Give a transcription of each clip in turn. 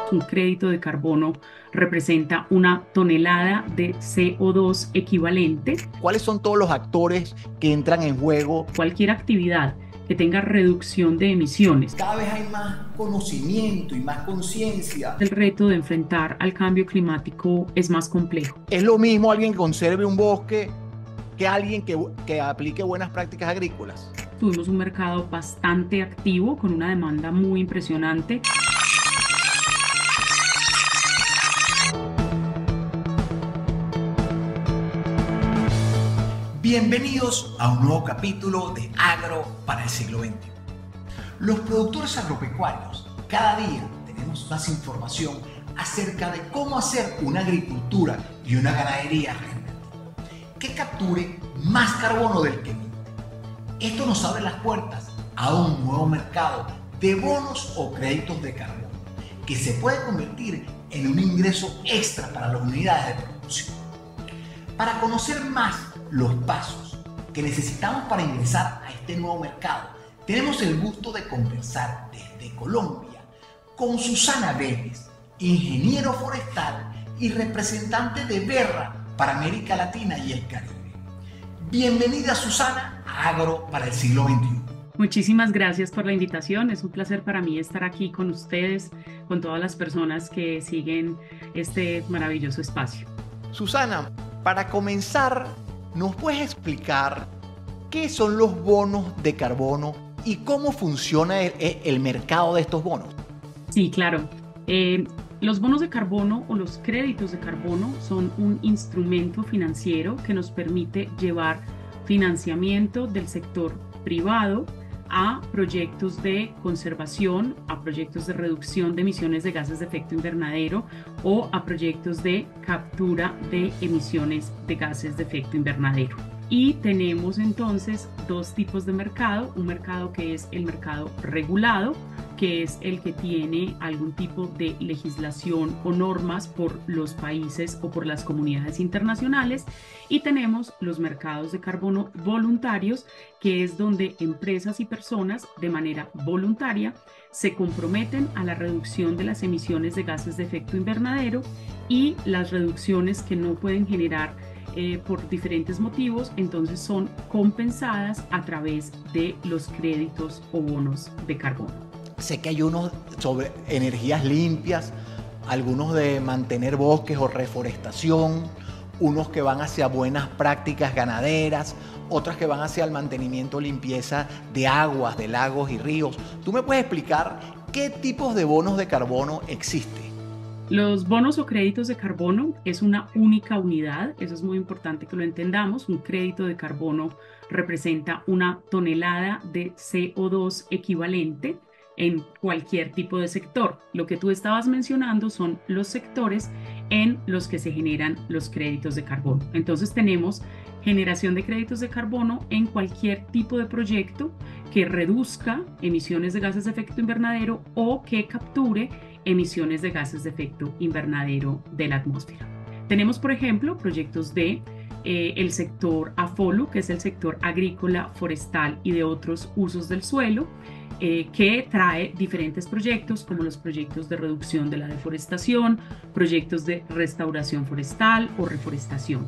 Un crédito de carbono representa una tonelada de CO2 equivalente. ¿Cuáles son todos los actores que entran en juego? Cualquier actividad que tenga reducción de emisiones. Cada vez hay más conocimiento y más conciencia. El reto de enfrentar al cambio climático es más complejo. Es lo mismo alguien que conserve un bosque que alguien que aplique buenas prácticas agrícolas. Tuvimos un mercado bastante activo con una demanda muy impresionante. Bienvenidos a un nuevo capítulo de Agro para el siglo XXI. Los productores agropecuarios cada día tenemos más información acerca de cómo hacer una agricultura y una ganadería regenerativa que capture más carbono del que emite. Esto nos abre las puertas a un nuevo mercado de bonos o créditos de carbono que se puede convertir en un ingreso extra para las unidades de producción. Para conocer más los pasos que necesitamos para ingresar a este nuevo mercado, tenemos el gusto de conversar desde Colombia con Susana Vélez, ingeniero forestal y representante de Verra para América Latina y el Caribe. Bienvenida, Susana, a Agro para el siglo XXI. Muchísimas gracias por la invitación. Es un placer para mí estar aquí con ustedes, con todas las personas que siguen este maravilloso espacio. Susana, para comenzar, ¿nos puedes explicar qué son los bonos de carbono y cómo funciona el mercado de estos bonos? Sí, claro. Los bonos de carbono o los créditos de carbono son un instrumento financiero que nos permite llevar financiamiento del sector privado a proyectos de conservación, a proyectos de reducción de emisiones de gases de efecto invernadero o a proyectos de captura de emisiones de gases de efecto invernadero. Y tenemos entonces dos tipos de mercado, un mercado que es el mercado regulado, que es el que tiene algún tipo de legislación o normas por los países o por las comunidades internacionales, y tenemos los mercados de carbono voluntarios, que es donde empresas y personas de manera voluntaria se comprometen a la reducción de las emisiones de gases de efecto invernadero y las reducciones que no pueden generar por diferentes motivos, entonces son compensadas a través de los créditos o bonos de carbono. Sé que hay unos sobre energías limpias, algunos de mantener bosques o reforestación, unos que van hacia buenas prácticas ganaderas, otras que van hacia el mantenimiento o limpieza de aguas, de lagos y ríos. ¿Tú me puedes explicar qué tipos de bonos de carbono existen? Los bonos o créditos de carbono es una única unidad, eso es muy importante que lo entendamos. Un crédito de carbono representa una tonelada de CO2 equivalente en cualquier tipo de sector. Lo que tú estabas mencionando son los sectores en los que se generan los créditos de carbono. Entonces tenemos generación de créditos de carbono en cualquier tipo de proyecto que reduzca emisiones de gases de efecto invernadero o que capture emisiones de gases de efecto invernadero de la atmósfera. Tenemos, por ejemplo, proyectos de el sector AFOLU, que es el sector agrícola, forestal y de otros usos del suelo, que trae diferentes proyectos como los proyectos de reducción de la deforestación, proyectos de restauración forestal o reforestación.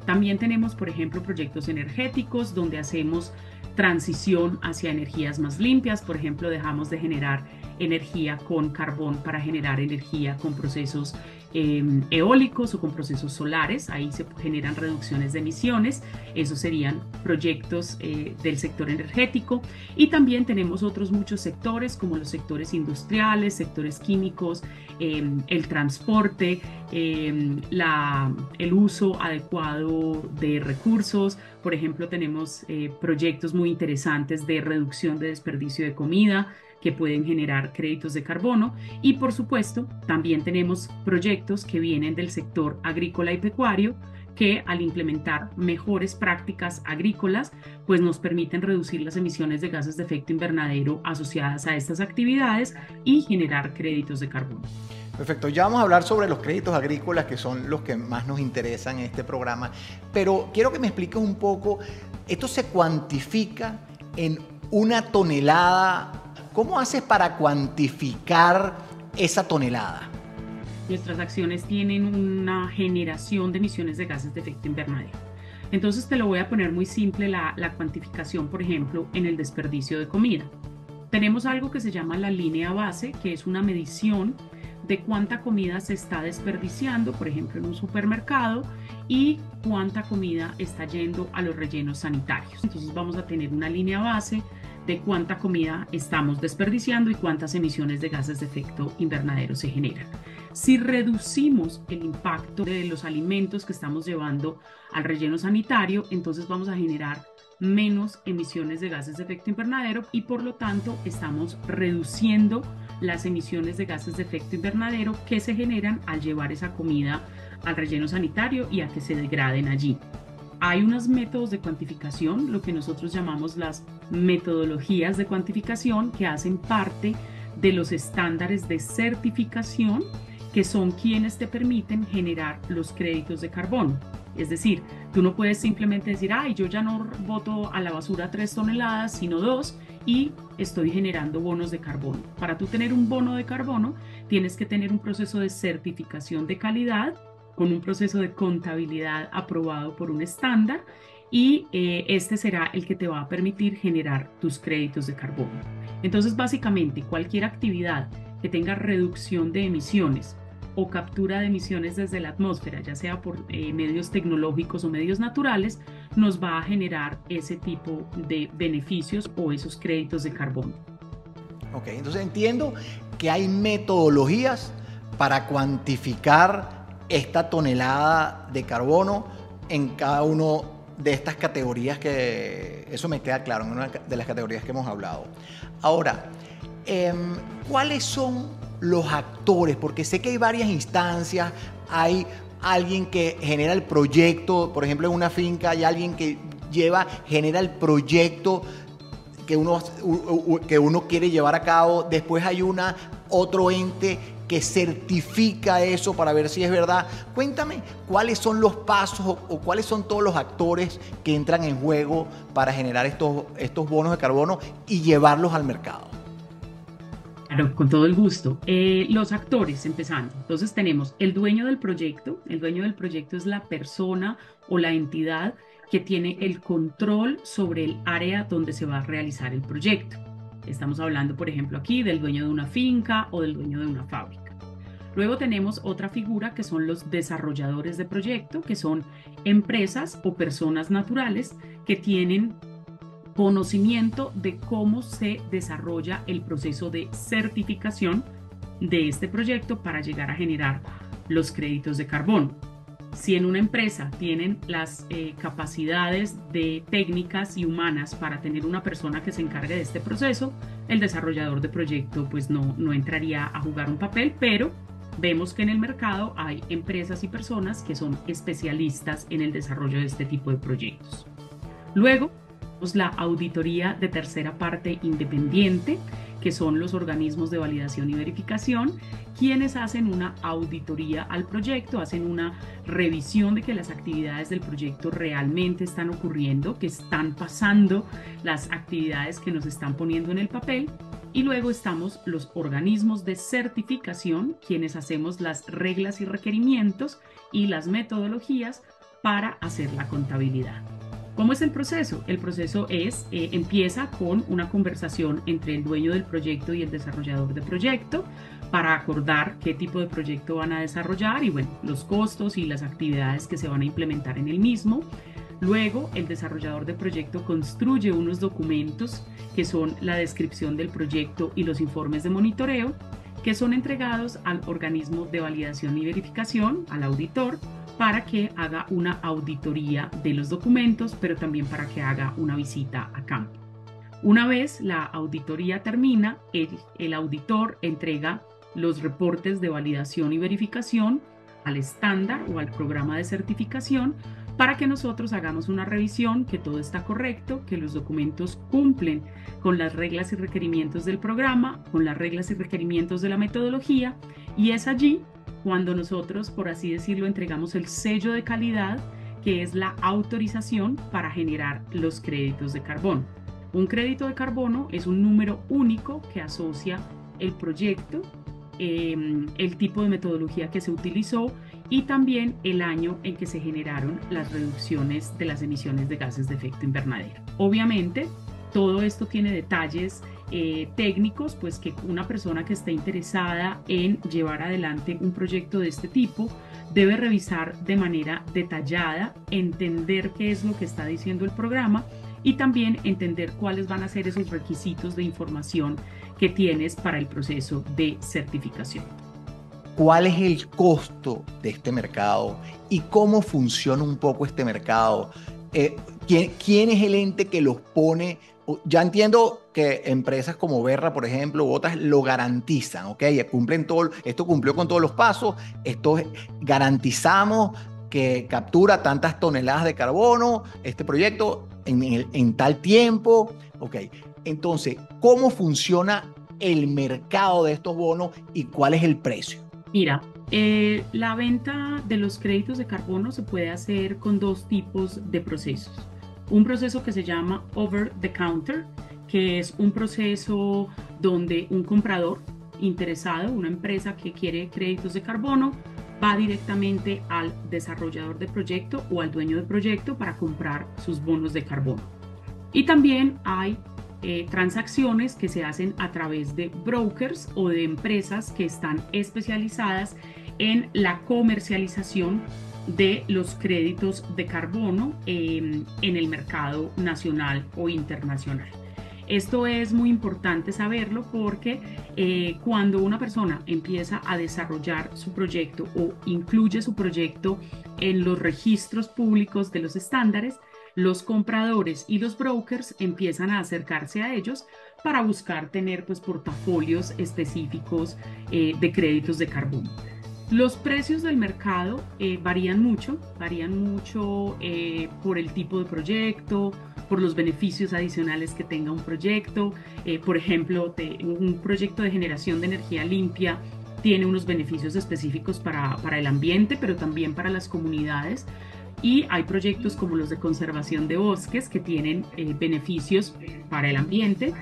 También tenemos, por ejemplo, proyectos energéticos donde hacemos transición hacia energías más limpias. Por ejemplo, dejamos de generar energía con carbón para generar energía con procesos eólicos o con procesos solares. Ahí se generan reducciones de emisiones. Esos serían proyectos del sector energético. Y también tenemos otros muchos sectores como los sectores industriales, sectores químicos, el transporte, el uso adecuado de recursos. Por ejemplo, tenemos proyectos muy interesantes de reducción de desperdicio de comida que pueden generar créditos de carbono, y por supuesto también tenemos proyectos que vienen del sector agrícola y pecuario que al implementar mejores prácticas agrícolas pues nos permiten reducir las emisiones de gases de efecto invernadero asociadas a estas actividades y generar créditos de carbono. Perfecto, ya vamos a hablar sobre los créditos agrícolas, que son los que más nos interesan en este programa, pero quiero que me expliques un poco, ¿esto se cuantifica en una tonelada? ¿Cómo haces para cuantificar esa tonelada? Nuestras acciones tienen una generación de emisiones de gases de efecto invernadero. Entonces te lo voy a poner muy simple la cuantificación, por ejemplo, en el desperdicio de comida. Tenemos algo que se llama la línea base, que es una medición de cuánta comida se está desperdiciando, por ejemplo, en un supermercado, y cuánta comida está yendo a los rellenos sanitarios. Entonces vamos a tener una línea base de cuánta comida estamos desperdiciando y cuántas emisiones de gases de efecto invernadero se generan. Si reducimos el impacto de los alimentos que estamos llevando al relleno sanitario, entonces vamos a generar menos emisiones de gases de efecto invernadero y por lo tanto estamos reduciendo las emisiones de gases de efecto invernadero que se generan al llevar esa comida al relleno sanitario y a que se degraden allí. Hay unos métodos de cuantificación, lo que nosotros llamamos las metodologías de cuantificación, que hacen parte de los estándares de certificación, que son quienes te permiten generar los créditos de carbono. Es decir, tú no puedes simplemente decir, ay, yo ya no boto a la basura 3 toneladas, sino 2, y estoy generando bonos de carbono. Para tú tener un bono de carbono, tienes que tener un proceso de certificación de calidad, con un proceso de contabilidad aprobado por un estándar, y este será el que te va a permitir generar tus créditos de carbono. Entonces, básicamente, cualquier actividad que tenga reducción de emisiones o captura de emisiones desde la atmósfera, ya sea por medios tecnológicos o medios naturales, nos va a generar ese tipo de beneficios o esos créditos de carbono. Ok, entonces entiendo que hay metodologías para cuantificar esta tonelada de carbono en cada uno de estas categorías, que eso me queda claro, en una de las categorías que hemos hablado. Ahora, ¿cuáles son los actores? Porque sé que hay varias instancias, hay alguien que genera el proyecto, por ejemplo en una finca hay alguien que genera el proyecto que uno quiere llevar a cabo, después hay otro ente que certifica eso para ver si es verdad. Cuéntame cuáles son los pasos o cuáles son todos los actores que entran en juego para generar estos bonos de carbono y llevarlos al mercado. Claro, con todo el gusto. Los actores, empezando. Entonces tenemos el dueño del proyecto. El dueño del proyecto es la persona o la entidad que tiene el control sobre el área donde se va a realizar el proyecto. Estamos hablando, por ejemplo, aquí del dueño de una finca o del dueño de una fábrica. Luego tenemos otra figura que son los desarrolladores de proyecto, que son empresas o personas naturales que tienen conocimiento de cómo se desarrolla el proceso de certificación de este proyecto para llegar a generar los créditos de carbono. Si en una empresa tienen las capacidades de técnicas y humanas para tener una persona que se encargue de este proceso, el desarrollador de proyecto pues no entraría a jugar un papel, pero vemos que en el mercado hay empresas y personas que son especialistas en el desarrollo de este tipo de proyectos. Luego, la auditoría de tercera parte independiente, que son los organismos de validación y verificación, quienes hacen una auditoría al proyecto, hacen una revisión de que las actividades del proyecto realmente están ocurriendo, que están pasando las actividades que nos están poniendo en el papel. Y luego estamos los organismos de certificación, quienes hacemos las reglas y requerimientos y las metodologías para hacer la contabilidad. ¿Cómo es el proceso? El proceso empieza con una conversación entre el dueño del proyecto y el desarrollador de proyecto para acordar qué tipo de proyecto van a desarrollar y los costos y las actividades que se van a implementar en el mismo. Luego, el desarrollador de proyecto construye unos documentos que son la descripción del proyecto y los informes de monitoreo, que son entregados al organismo de validación y verificación, al auditor, para que haga una auditoría de los documentos, pero también para que haga una visita a campo. Una vez la auditoría termina, el auditor entrega los reportes de validación y verificación al estándar o al programa de certificación para que nosotros hagamos una revisión, que todo está correcto, que los documentos cumplen con las reglas y requerimientos del programa, con las reglas y requerimientos de la metodología, y es allí cuando nosotros, por así decirlo, entregamos el sello de calidad, que es la autorización para generar los créditos de carbono. Un crédito de carbono es un número único que asocia el proyecto el tipo de metodología que se utilizó y también el año en que se generaron las reducciones de las emisiones de gases de efecto invernadero. Obviamente, todo esto tiene detalles técnicos, pues que una persona que esté interesada en llevar adelante un proyecto de este tipo debe revisar de manera detallada, entender qué es lo que está diciendo el programa y también entender cuáles van a ser esos requisitos de información que tienes para el proceso de certificación. ¿Cuál es el costo de este mercado y cómo funciona un poco este mercado? ¿Quién es el ente que los pone? Ya entiendo que empresas como Verra, por ejemplo, u otras lo garantizan, ¿ok? Esto cumplió con todos los pasos, garantizamos que captura tantas toneladas de carbono, este proyecto en tal tiempo, ¿ok? Entonces, ¿cómo funciona el mercado de estos bonos y cuál es el precio? Mira, la venta de los créditos de carbono se puede hacer con dos tipos de procesos. Un proceso que se llama over the counter, que es un proceso donde un comprador interesado, una empresa que quiere créditos de carbono, va directamente al desarrollador de proyecto o al dueño de proyecto para comprar sus bonos de carbono. Y también hay transacciones que se hacen a través de brokers o de empresas que están especializadas en la comercialización de los créditos de carbono en el mercado nacional o internacional. Esto es muy importante saberlo porque cuando una persona empieza a desarrollar su proyecto o incluye su proyecto en los registros públicos de los estándares, los compradores y los brokers empiezan a acercarse a ellos para buscar tener pues, portafolios específicos de créditos de carbono. Los precios del mercado varían mucho por el tipo de proyecto, por los beneficios adicionales que tenga un proyecto. Por ejemplo, un proyecto de generación de energía limpia tiene unos beneficios específicos para el ambiente, pero también para las comunidades. Y hay proyectos como los de conservación de bosques que tienen beneficios para el ambiente,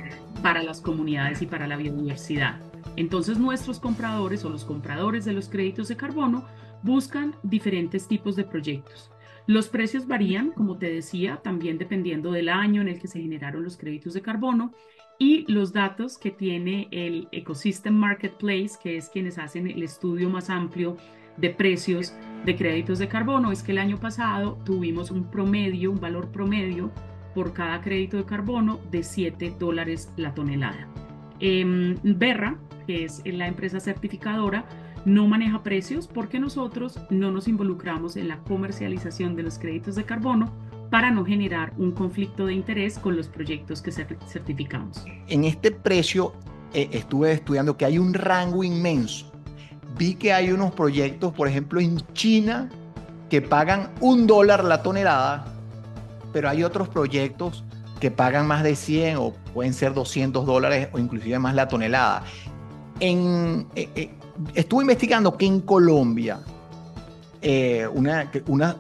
para las comunidades y para la biodiversidad. Entonces nuestros compradores o los compradores de los créditos de carbono buscan diferentes tipos de proyectos. Los precios varían, como te decía, también dependiendo del año en el que se generaron los créditos de carbono y los datos que tiene el Ecosystem Marketplace, que es quienes hacen el estudio más amplio de precios de créditos de carbono. Es que el año pasado tuvimos un valor promedio por cada crédito de carbono de $7 la tonelada. Verra, que es la empresa certificadora, no maneja precios porque nosotros no nos involucramos en la comercialización de los créditos de carbono para no generar un conflicto de interés con los proyectos que certificamos. En este precio estuve estudiando que hay un rango inmenso. Vi que hay unos proyectos, por ejemplo, en China que pagan $1 la tonelada, pero hay otros proyectos que pagan más de 100 o pueden ser $200 o inclusive más la tonelada. Estuve investigando que en Colombia una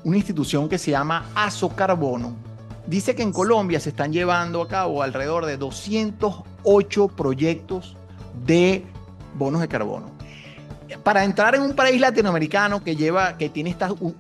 institución que se llama Asocarbono dice que en Colombia se están llevando a cabo alrededor de 208 proyectos de bonos de carbono. Para entrar en un país latinoamericano que tiene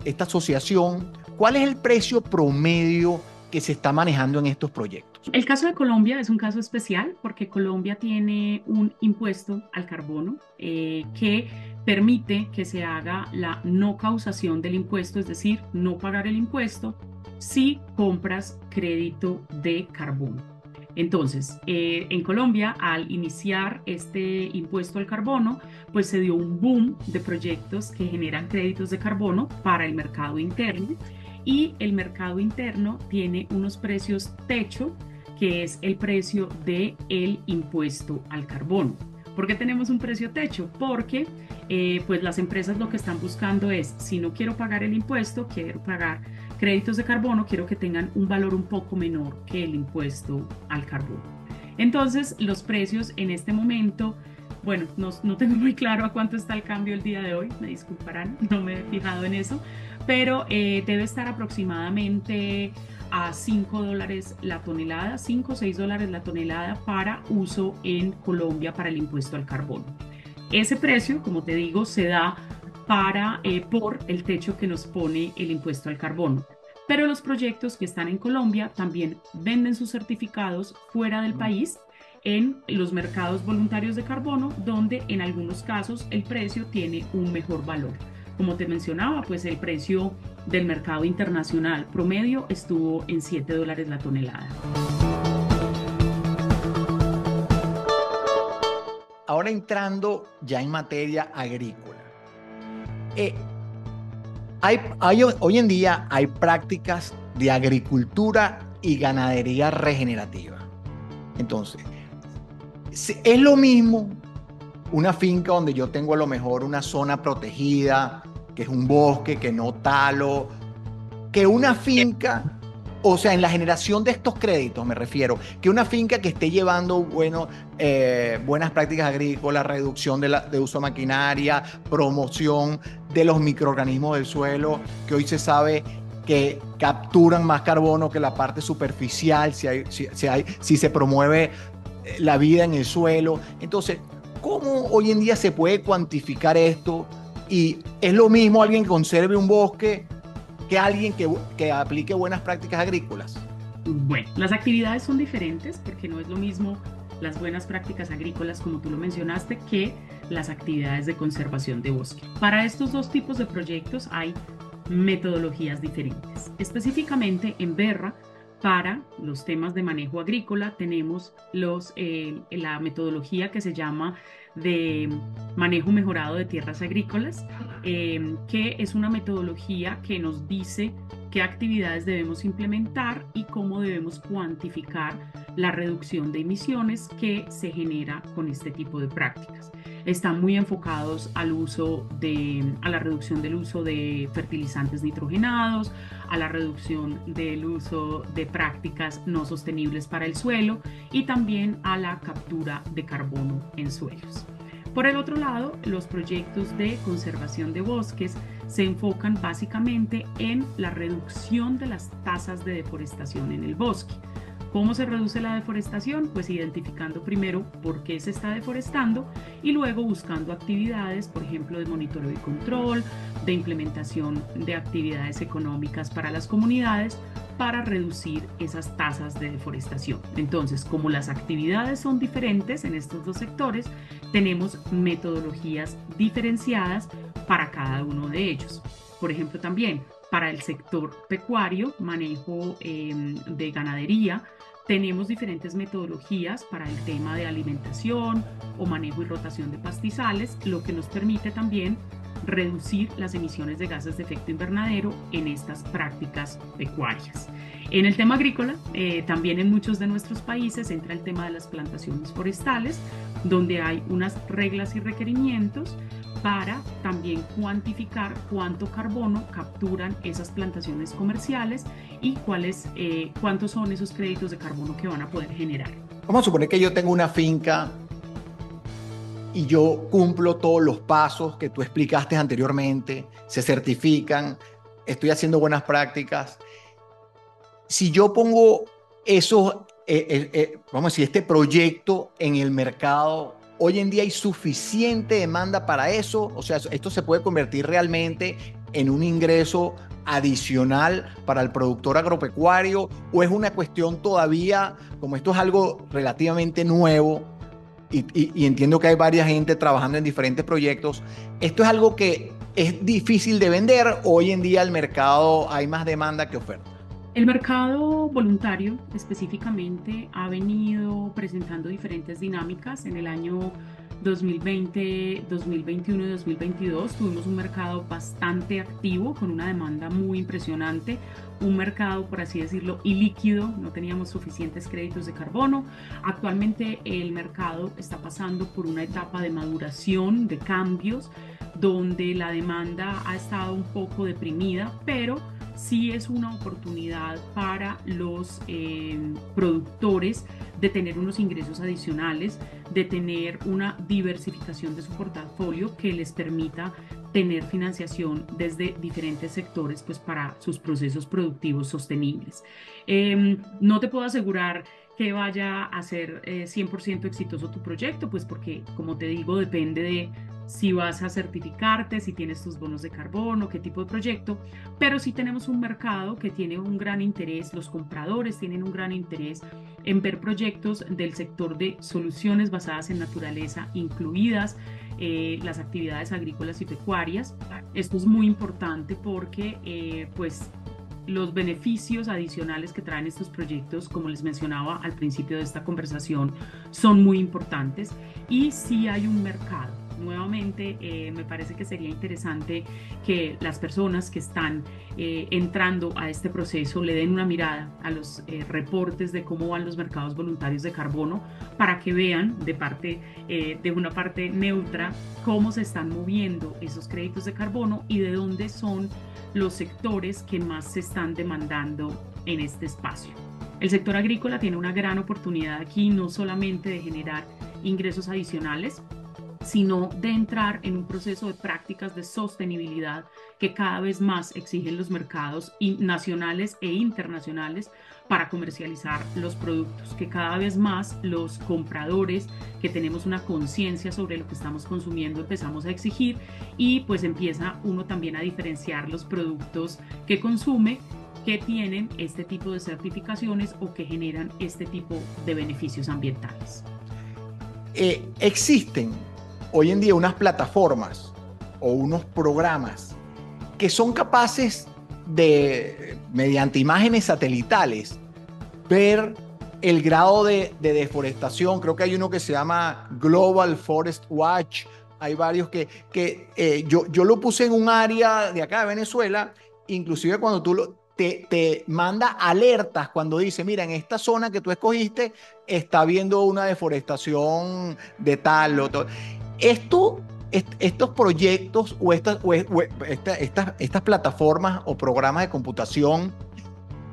esta asociación, ¿cuál es el precio promedio que se está manejando en estos proyectos? El caso de Colombia es un caso especial porque Colombia tiene un impuesto al carbono que permite que se haga la no causación del impuesto, es decir, no pagar el impuesto si compras crédito de carbono. Entonces, en Colombia, al iniciar este impuesto al carbono, pues se dio un boom de proyectos que generan créditos de carbono para el mercado interno. Y el mercado interno tiene unos precios techo, que es el precio del impuesto al carbono. ¿Por qué tenemos un precio techo? Porque pues las empresas lo que están buscando es, si no quiero pagar el impuesto, quiero pagar créditos de carbono, quiero que tengan un valor un poco menor que el impuesto al carbono. Entonces, los precios en este momento, bueno, no tengo muy claro a cuánto está el cambio el día de hoy, me disculparán, no me he fijado en eso, pero debe estar aproximadamente a $5 la tonelada, 5 o $6 la tonelada para uso en Colombia para el impuesto al carbono. Ese precio, como te digo, se da por el techo que nos pone el impuesto al carbono. Pero los proyectos que están en Colombia también venden sus certificados fuera del país en los mercados voluntarios de carbono, donde en algunos casos el precio tiene un mejor valor. Como te mencionaba, pues el precio del mercado internacional promedio estuvo en $7 la tonelada. Ahora entrando ya en materia agrícola. Hoy en día hay prácticas de agricultura y ganadería regenerativa. Entonces, es lo mismo una finca donde yo tengo a lo mejor una zona protegida, que es un bosque, que no talo, que una finca, o sea, en la generación de estos créditos me refiero, que una finca que esté llevando buenas prácticas agrícolas, reducción de uso de maquinaria, promoción de los microorganismos del suelo, que hoy se sabe que capturan más carbono que la parte superficial, si se promueve la vida en el suelo. Entonces, ¿cómo hoy en día se puede cuantificar esto? Y es lo mismo alguien que conserve un bosque que alguien que aplique buenas prácticas agrícolas. Bueno, las actividades son diferentes porque no es lo mismo las buenas prácticas agrícolas, como tú lo mencionaste, que las actividades de conservación de bosque. Para estos dos tipos de proyectos hay metodologías diferentes. Específicamente en Berra, para los temas de manejo agrícola, tenemos la metodología que se llama de manejo mejorado de tierras agrícolas, que es una metodología que nos dice qué actividades debemos implementar y cómo debemos cuantificar la reducción de emisiones que se genera con este tipo de prácticas. Están muy enfocados a la reducción del uso de fertilizantes nitrogenados, a la reducción del uso de prácticas no sostenibles para el suelo y también a la captura de carbono en suelos. Por el otro lado, los proyectos de conservación de bosques se enfocan básicamente en la reducción de las tasas de deforestación en el bosque. ¿Cómo se reduce la deforestación? Pues identificando primero por qué se está deforestando y luego buscando actividades, por ejemplo, de monitoreo y control, de implementación de actividades económicas para las comunidades para reducir esas tasas de deforestación. Entonces, como las actividades son diferentes en estos dos sectores, tenemos metodologías diferenciadas para cada uno de ellos. Por ejemplo, también para el sector pecuario, manejo de ganadería, tenemos diferentes metodologías para el tema de alimentación o manejo y rotación de pastizales, lo que nos permite también reducir las emisiones de gases de efecto invernadero en estas prácticas pecuarias. En el tema agrícola, también en muchos de nuestros países entra el tema de las plantaciones forestales, donde hay unas reglas y requerimientos para también cuantificar cuánto carbono capturan esas plantaciones comerciales y cuántos son esos créditos de carbono que van a poder generar. Vamos a suponer que yo tengo una finca y yo cumplo todos los pasos que tú explicaste anteriormente, se certifican, estoy haciendo buenas prácticas. Si yo pongo vamos a decir, este proyecto en el mercado, hoy en día hay suficiente demanda para eso, o sea, esto se puede convertir realmente en un ingreso adicional para el productor agropecuario, o es una cuestión todavía, como esto es algo relativamente nuevo, y entiendo que hay varias gente trabajando en diferentes proyectos, esto es algo que es difícil de vender, hoy en día el mercado hay más demanda que oferta. El mercado voluntario específicamente ha venido presentando diferentes dinámicas. En el año 2020, 2021 y 2022 tuvimos un mercado bastante activo con una demanda muy impresionante, un mercado, por así decirlo, ilíquido, no teníamos suficientes créditos de carbono. Actualmente el mercado está pasando por una etapa de maduración, de cambios, donde la demanda ha estado un poco deprimida, pero sí es una oportunidad para los productores de tener unos ingresos adicionales, de tener una diversificación de su portafolio que les permita tener financiación desde diferentes sectores, pues para sus procesos productivos sostenibles. No te puedo asegurar que vaya a ser 100% exitoso tu proyecto, pues porque, como te digo, depende de si vas a certificarte, si tienes tus bonos de carbono, qué tipo de proyecto, pero sí tenemos un mercado que tiene un gran interés, los compradores tienen un gran interés en ver proyectos del sector de soluciones basadas en naturaleza, incluidas las actividades agrícolas y pecuarias. Esto es muy importante porque, pues, los beneficios adicionales que traen estos proyectos, como les mencionaba al principio de esta conversación, son muy importantes y sí hay un mercado. Nuevamente, me parece que sería interesante que las personas que están entrando a este proceso le den una mirada a los reportes de cómo van los mercados voluntarios de carbono para que vean de una parte neutra cómo se están moviendo esos créditos de carbono y de dónde son los sectores que más se están demandando en este espacio. El sector agrícola tiene una gran oportunidad aquí, no solamente de generar ingresos adicionales, sino de entrar en un proceso de prácticas de sostenibilidad que cada vez más exigen los mercados nacionales e internacionales para comercializar los productos, que cada vez más los compradores que tenemos una conciencia sobre lo que estamos consumiendo empezamos a exigir y pues empieza uno también a diferenciar los productos que consume que tienen este tipo de certificaciones o que generan este tipo de beneficios ambientales. Existen hoy en día unas plataformas o unos programas que son capaces de, mediante imágenes satelitales, ver el grado de deforestación. Creo que hay uno que se llama Global Forest Watch. Hay varios que yo lo puse en un área de acá de Venezuela, inclusive cuando tú te manda alertas cuando dice, mira, en esta zona que tú escogiste está habiendo una deforestación de tal o tal. Estos proyectos o estas plataformas o programas de computación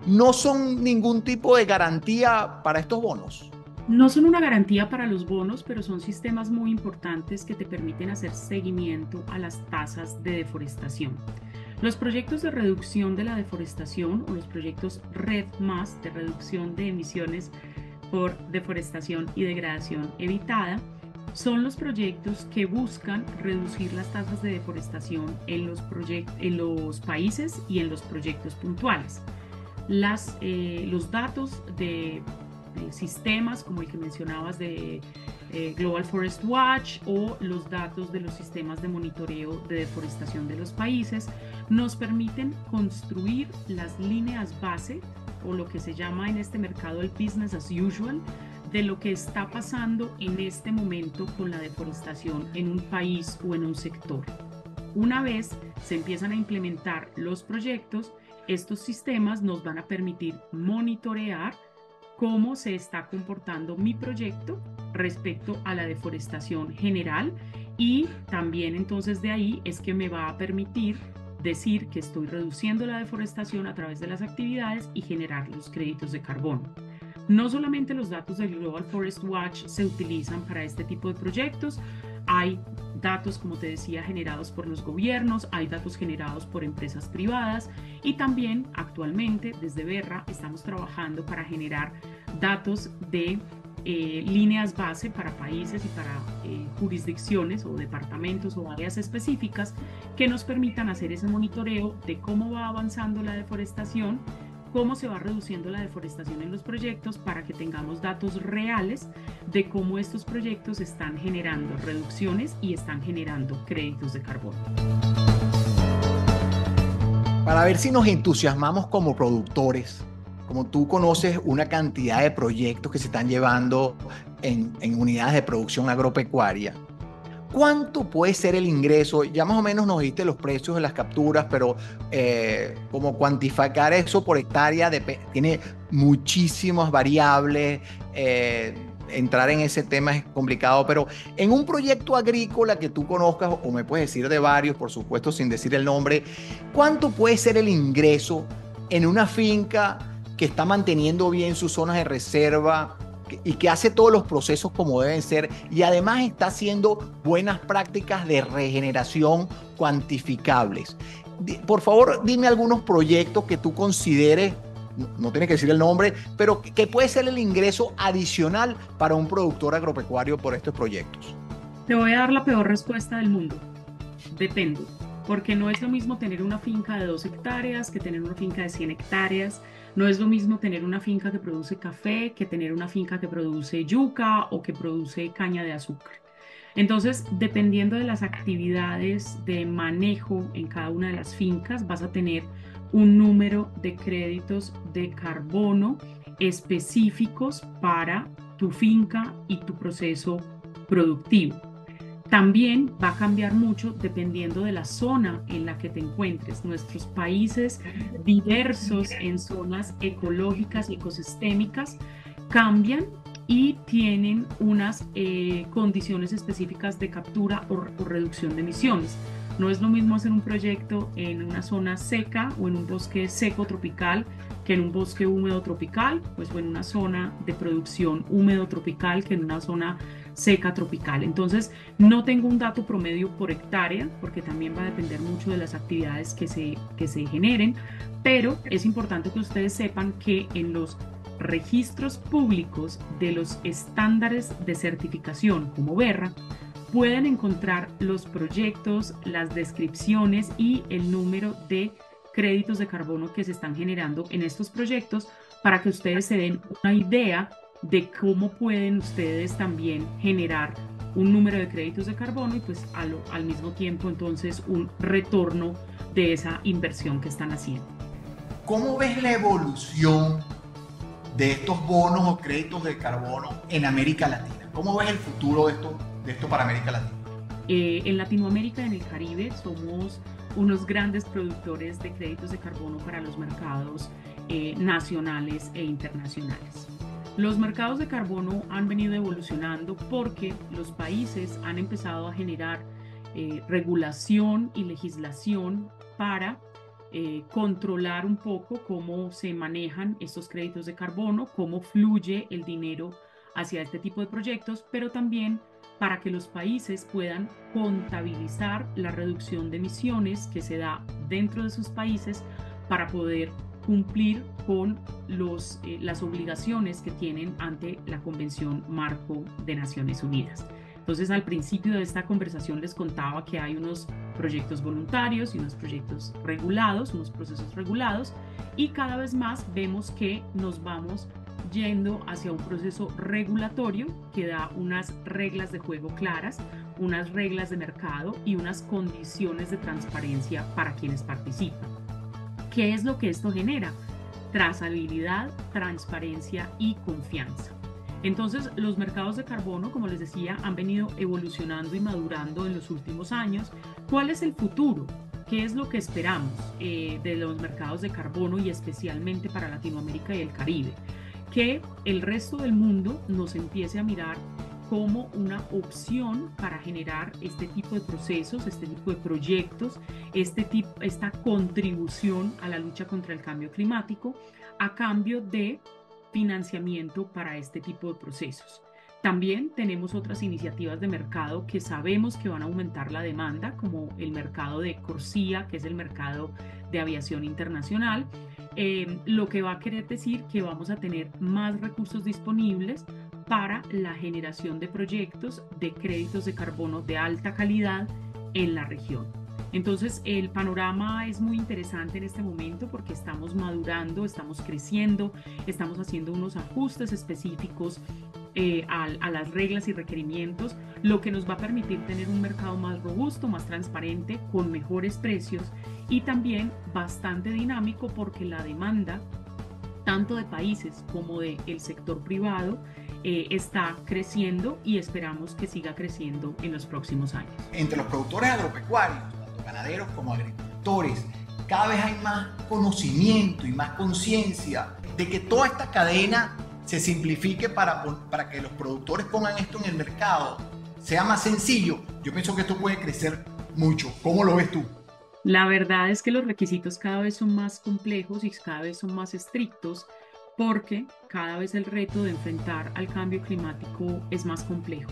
no son ningún tipo de garantía para estos bonos. No son una garantía para los bonos, pero son sistemas muy importantes que te permiten hacer seguimiento a las tasas de deforestación. Los proyectos de reducción de la deforestación o los proyectos REDD+, de reducción de emisiones por deforestación y degradación evitada, son los proyectos que buscan reducir las tasas de deforestación en los países y en los proyectos puntuales. Los datos de sistemas como el que mencionabas de Global Forest Watch o los datos de los sistemas de monitoreo de deforestación de los países nos permiten construir las líneas base o lo que se llama en este mercado el business as usual de lo que está pasando en este momento con la deforestación en un país o en un sector. Una vez se empiezan a implementar los proyectos, estos sistemas nos van a permitir monitorear cómo se está comportando mi proyecto respecto a la deforestación general y también entonces de ahí es que me va a permitir decir que estoy reduciendo la deforestación a través de las actividades y generar los créditos de carbono. No solamente los datos del Global Forest Watch se utilizan para este tipo de proyectos, hay datos, como te decía, generados por los gobiernos, hay datos generados por empresas privadas y también actualmente desde Verra estamos trabajando para generar datos de líneas base para países y para jurisdicciones o departamentos o áreas específicas que nos permitan hacer ese monitoreo de cómo va avanzando la deforestación, cómo se va reduciendo la deforestación en los proyectos para que tengamos datos reales de cómo estos proyectos están generando reducciones y están generando créditos de carbono. Para ver si nos entusiasmamos como productores, como tú conoces una cantidad de proyectos que se están llevando en unidades de producción agropecuaria, ¿cuánto puede ser el ingreso? Ya más o menos nos diste los precios de las capturas, pero como cuantificar eso por hectárea tiene muchísimas variables. Entrar en ese tema es complicado, pero en un proyecto agrícola que tú conozcas, o me puedes decir de varios, por supuesto, sin decir el nombre, ¿cuánto puede ser el ingreso en una finca que está manteniendo bien sus zonas de reserva y que hace todos los procesos como deben ser y además está haciendo buenas prácticas de regeneración cuantificables? Por favor, dime algunos proyectos que tú consideres no tiene que decir el nombre, pero ¿qué puede ser el ingreso adicional para un productor agropecuario por estos proyectos? Te voy a dar la peor respuesta del mundo. Depende, porque no es lo mismo tener una finca de 2 hectáreas que tener una finca de 100 hectáreas. No es lo mismo tener una finca que produce café que tener una finca que produce yuca o que produce caña de azúcar. Entonces, dependiendo de las actividades de manejo en cada una de las fincas, vas a tener un número de créditos de carbono específicos para tu finca y tu proceso productivo. También va a cambiar mucho dependiendo de la zona en la que te encuentres. Nuestros países diversos en zonas ecológicas y ecosistémicas cambian y tienen unas condiciones específicas de captura o reducción de emisiones. No es lo mismo hacer un proyecto en una zona seca o en un bosque seco tropical que en un bosque húmedo tropical, pues o en una zona de producción húmedo tropical que en una zona seca tropical. Entonces, no tengo un dato promedio por hectárea, porque también va a depender mucho de las actividades que se generen, pero es importante que ustedes sepan que en los registros públicos de los estándares de certificación como Verra, pueden encontrar los proyectos, las descripciones y el número de créditos de carbono que se están generando en estos proyectos para que ustedes se den una idea de cómo pueden ustedes también generar un número de créditos de carbono y pues al mismo tiempo entonces un retorno de esa inversión que están haciendo. ¿Cómo ves la evolución de estos bonos o créditos de carbono en América Latina? ¿Cómo ves el futuro de esto para América Latina? En Latinoamérica y en el Caribe somos unos grandes productores de créditos de carbono para los mercados nacionales e internacionales. Los mercados de carbono han venido evolucionando porque los países han empezado a generar regulación y legislación para controlar un poco cómo se manejan estos créditos de carbono, cómo fluye el dinero hacia este tipo de proyectos, pero también para que los países puedan contabilizar la reducción de emisiones que se da dentro de sus países para poder cumplir con las obligaciones que tienen ante la Convención Marco de Naciones Unidas. Entonces, al principio de esta conversación les contaba que hay unos proyectos voluntarios y unos proyectos regulados, unos procesos regulados, y cada vez más vemos que nos vamos yendo hacia un proceso regulatorio que da unas reglas de juego claras, unas reglas de mercado y unas condiciones de transparencia para quienes participan. ¿Qué es lo que esto genera? Trazabilidad, transparencia y confianza. Entonces, los mercados de carbono, como les decía, han venido evolucionando y madurando en los últimos años. ¿Cuál es el futuro? ¿Qué es lo que esperamos de los mercados de carbono y especialmente para Latinoamérica y el Caribe? Que el resto del mundo nos empiece a mirar como una opción para generar este tipo de procesos, este tipo de proyectos, esta contribución a la lucha contra el cambio climático a cambio de financiamiento para este tipo de procesos. También tenemos otras iniciativas de mercado que sabemos que van a aumentar la demanda, como el mercado de CORSIA, que es el mercado de aviación internacional, lo que va a querer decir que vamos a tener más recursos disponibles para la generación de proyectos de créditos de carbono de alta calidad en la región. Entonces, el panorama es muy interesante en este momento porque estamos madurando, estamos creciendo, estamos haciendo unos ajustes específicos a las reglas y requerimientos, lo que nos va a permitir tener un mercado más robusto, más transparente, con mejores precios y también bastante dinámico porque la demanda, tanto de países como del sector privado, está creciendo y esperamos que siga creciendo en los próximos años. Entre los productores agropecuarios, tanto ganaderos como agricultores, cada vez hay más conocimiento y más conciencia de que toda esta cadena se simplifique para que los productores pongan esto en el mercado, sea más sencillo. Yo pienso que esto puede crecer mucho. ¿Cómo lo ves tú? La verdad es que los requisitos cada vez son más complejos y cada vez son más estrictos porque cada vez el reto de enfrentar al cambio climático es más complejo.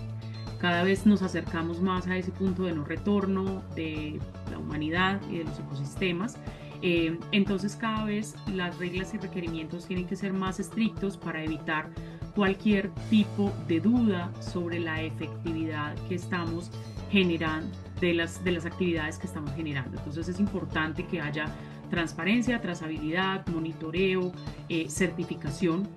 Cada vez nos acercamos más a ese punto de no retorno de la humanidad y de los ecosistemas Entonces cada vez las reglas y requerimientos tienen que ser más estrictos para evitar cualquier tipo de duda sobre la efectividad que estamos generando de las actividades que estamos generando. Entonces es importante que haya transparencia, trazabilidad, monitoreo, certificación.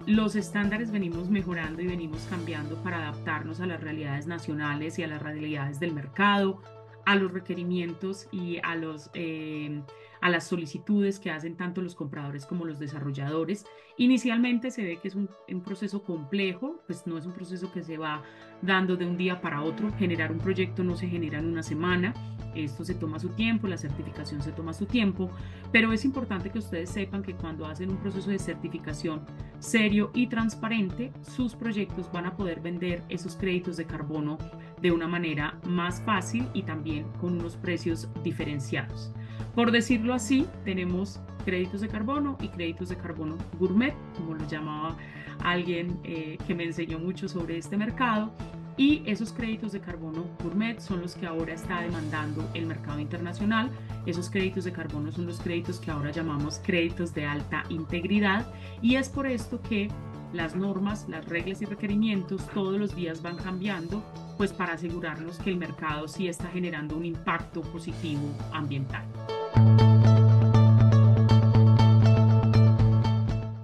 Los estándares venimos mejorando y venimos cambiando para adaptarnos a las realidades nacionales y a las realidades del mercado, a los requerimientos y a las solicitudes que hacen tanto los compradores como los desarrolladores. Inicialmente se ve que es un proceso complejo, pues no es un proceso que se va dando de un día para otro. Generar un proyecto no se genera en una semana. Esto se toma su tiempo, la certificación se toma su tiempo, pero es importante que ustedes sepan que cuando hacen un proceso de certificación serio y transparente, sus proyectos van a poder vender esos créditos de carbono de una manera más fácil y también con unos precios diferenciados. Por decirlo así, tenemos créditos de carbono y créditos de carbono gourmet, como lo llamaba alguien que me enseñó mucho sobre este mercado. Y esos créditos de carbono gourmet son los que ahora está demandando el mercado internacional. Esos créditos de carbono son los créditos que ahora llamamos créditos de alta integridad. Y es por esto que las normas, las reglas y requerimientos todos los días van cambiando, pues para asegurarnos que el mercado sí está generando un impacto positivo ambiental.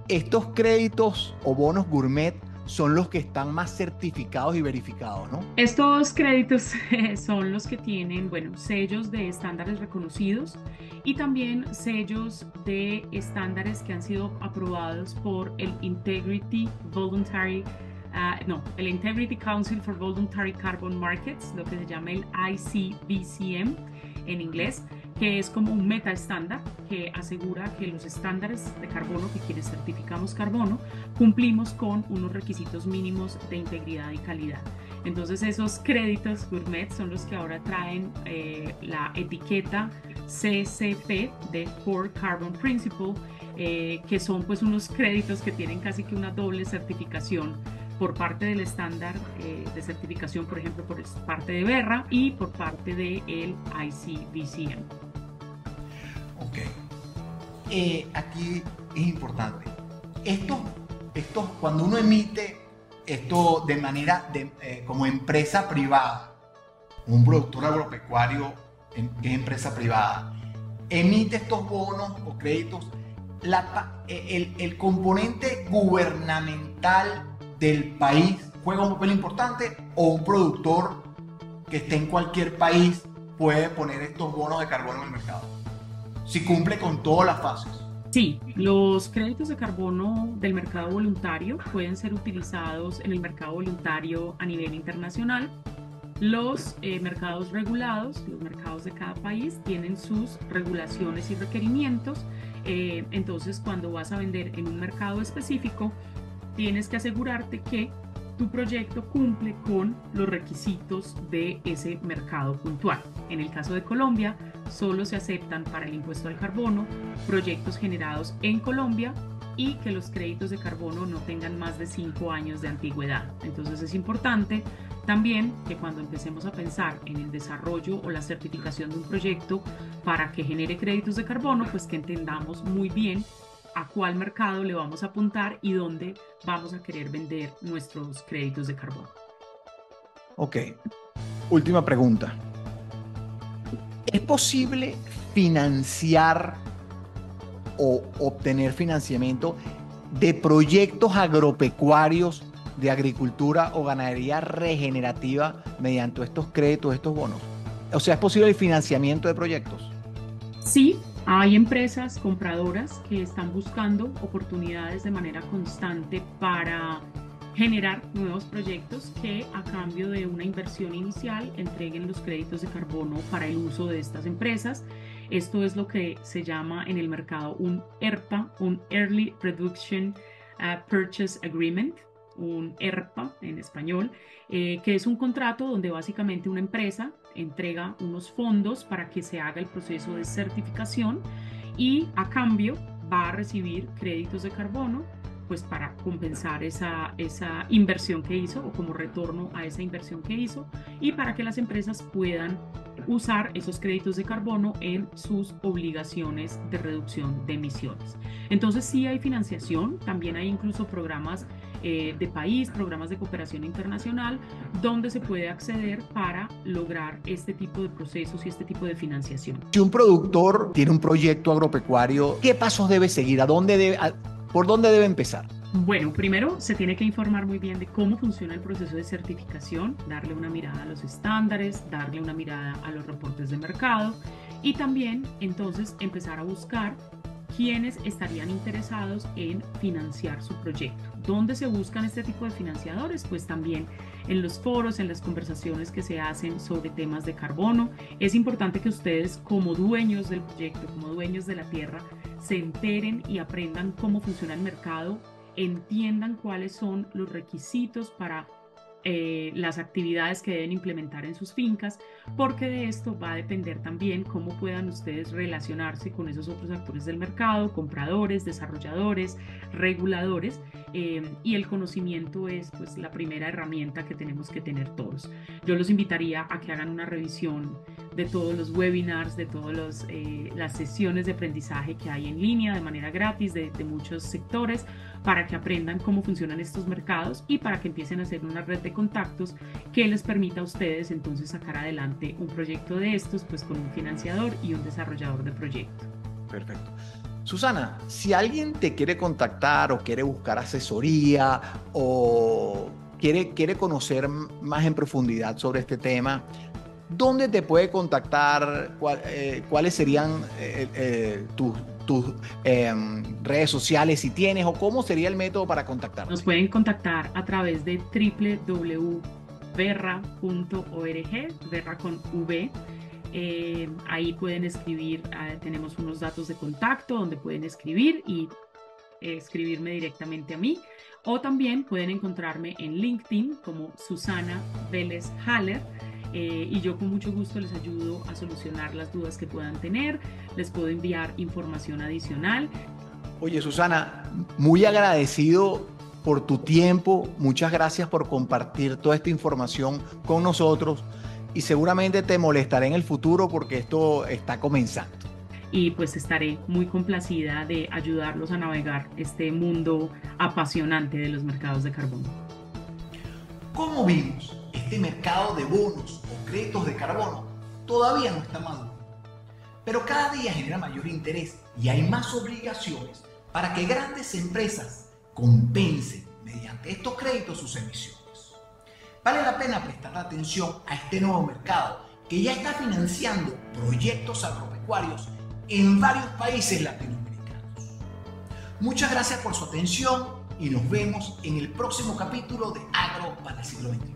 Estos créditos o bonos gourmet son los que están más certificados y verificados, ¿no? Estos créditos son los que tienen, bueno, sellos de estándares reconocidos y también sellos de estándares que han sido aprobados por el Integrity Council for Voluntary Carbon Markets, lo que se llama el ICVCM en inglés, que es como un meta estándar que asegura que los estándares de carbono, que quienes certificamos carbono, cumplimos con unos requisitos mínimos de integridad y calidad. Entonces esos créditos gourmet son los que ahora traen la etiqueta CCP de Core Carbon Principle, que son pues unos créditos que tienen casi que una doble certificación por parte del estándar de certificación, por ejemplo, por parte de Verra y por parte del ICVCM. Ok. Aquí es importante. Esto, cuando uno emite esto de manera como empresa privada, un productor agropecuario que es empresa privada, emite estos bonos o créditos, el componente gubernamental del país juega un papel importante, o un productor que esté en cualquier país puede poner estos bonos de carbono en el mercado, si cumple con todas las fases. Sí, los créditos de carbono del mercado voluntario pueden ser utilizados en el mercado voluntario a nivel internacional. Los mercados regulados, los mercados de cada país, tienen sus regulaciones y requerimientos. Entonces, cuando vas a vender en un mercado específico, tienes que asegurarte que tu proyecto cumple con los requisitos de ese mercado puntual. En el caso de Colombia, solo se aceptan para el impuesto al carbono proyectos generados en Colombia y que los créditos de carbono no tengan más de 5 años de antigüedad. Entonces es importante también que cuando empecemos a pensar en el desarrollo o la certificación de un proyecto para que genere créditos de carbono, pues que entendamos muy bien a cuál mercado le vamos a apuntar y dónde vamos a querer vender nuestros créditos de carbono. Ok, última pregunta. ¿Es posible financiar o obtener financiamiento de proyectos agropecuarios de agricultura o ganadería regenerativa mediante estos créditos, estos bonos? O sea, ¿es posible el financiamiento de proyectos? Sí, hay empresas compradoras que están buscando oportunidades de manera constante para generar nuevos proyectos que a cambio de una inversión inicial entreguen los créditos de carbono para el uso de estas empresas. Esto es lo que se llama en el mercado un ERPA, un Early Reduction Purchase Agreement, un ERPA en español, que es un contrato donde básicamente una empresa entrega unos fondos para que se haga el proceso de certificación y a cambio va a recibir créditos de carbono pues para compensar esa inversión que hizo o como retorno a esa inversión que hizo, y para que las empresas puedan usar esos créditos de carbono en sus obligaciones de reducción de emisiones. Entonces sí hay financiación, también hay incluso programas de país, programas de cooperación internacional, donde se puede acceder para lograr este tipo de procesos y este tipo de financiación. Si un productor tiene un proyecto agropecuario, ¿qué pasos debe seguir? ¿Por dónde debe empezar? Bueno, primero se tiene que informar muy bien de cómo funciona el proceso de certificación, darle una mirada a los estándares, darle una mirada a los reportes de mercado y también entonces empezar a buscar quiénes estarían interesados en financiar su proyecto. ¿Dónde se buscan este tipo de financiadores? Pues también en los foros, en las conversaciones que se hacen sobre temas de carbono. Es importante que ustedes, como dueños del proyecto, como dueños de la tierra, se enteren y aprendan cómo funciona el mercado, entiendan cuáles son los requisitos para las actividades que deben implementar en sus fincas, porque de esto va a depender también cómo puedan ustedes relacionarse con esos otros actores del mercado, compradores, desarrolladores, reguladores, y el conocimiento es pues la primera herramienta que tenemos que tener todos. Yo los invitaría a que hagan una revisión de todos los webinars, de todas las sesiones de aprendizaje que hay en línea de manera gratis de muchos sectores, para que aprendan cómo funcionan estos mercados y para que empiecen a hacer una red de contactos que les permita a ustedes entonces sacar adelante un proyecto de estos, pues con un financiador y un desarrollador de proyecto. Perfecto. Susana, si alguien te quiere contactar o quiere buscar asesoría o quiere conocer más en profundidad sobre este tema, ¿dónde te puede contactar? ¿Cuáles serían tus redes sociales si tienes, o cómo sería el método para contactarnos? Nos pueden contactar a través de www.verra.org, Verra con V. Ahí pueden escribir, tenemos unos datos de contacto donde pueden escribir y escribirme directamente a mí, o también pueden encontrarme en LinkedIn como Susana Vélez Haller. Y yo con mucho gusto les ayudo a solucionar las dudas que puedan tener, les puedo enviar información adicional. Oye, Susana, muy agradecido por tu tiempo, muchas gracias por compartir toda esta información con nosotros y seguramente te molestaré en el futuro porque esto está comenzando. Y pues estaré muy complacida de ayudarlos a navegar este mundo apasionante de los mercados de carbono. Como vimos, este mercado de bonos o créditos de carbono todavía no está maduro, pero cada día genera mayor interés y hay más obligaciones para que grandes empresas compensen mediante estos créditos sus emisiones. Vale la pena prestar atención a este nuevo mercado que ya está financiando proyectos agropecuarios en varios países latinoamericanos. Muchas gracias por su atención y nos vemos en el próximo capítulo de Agro para el siglo XXI.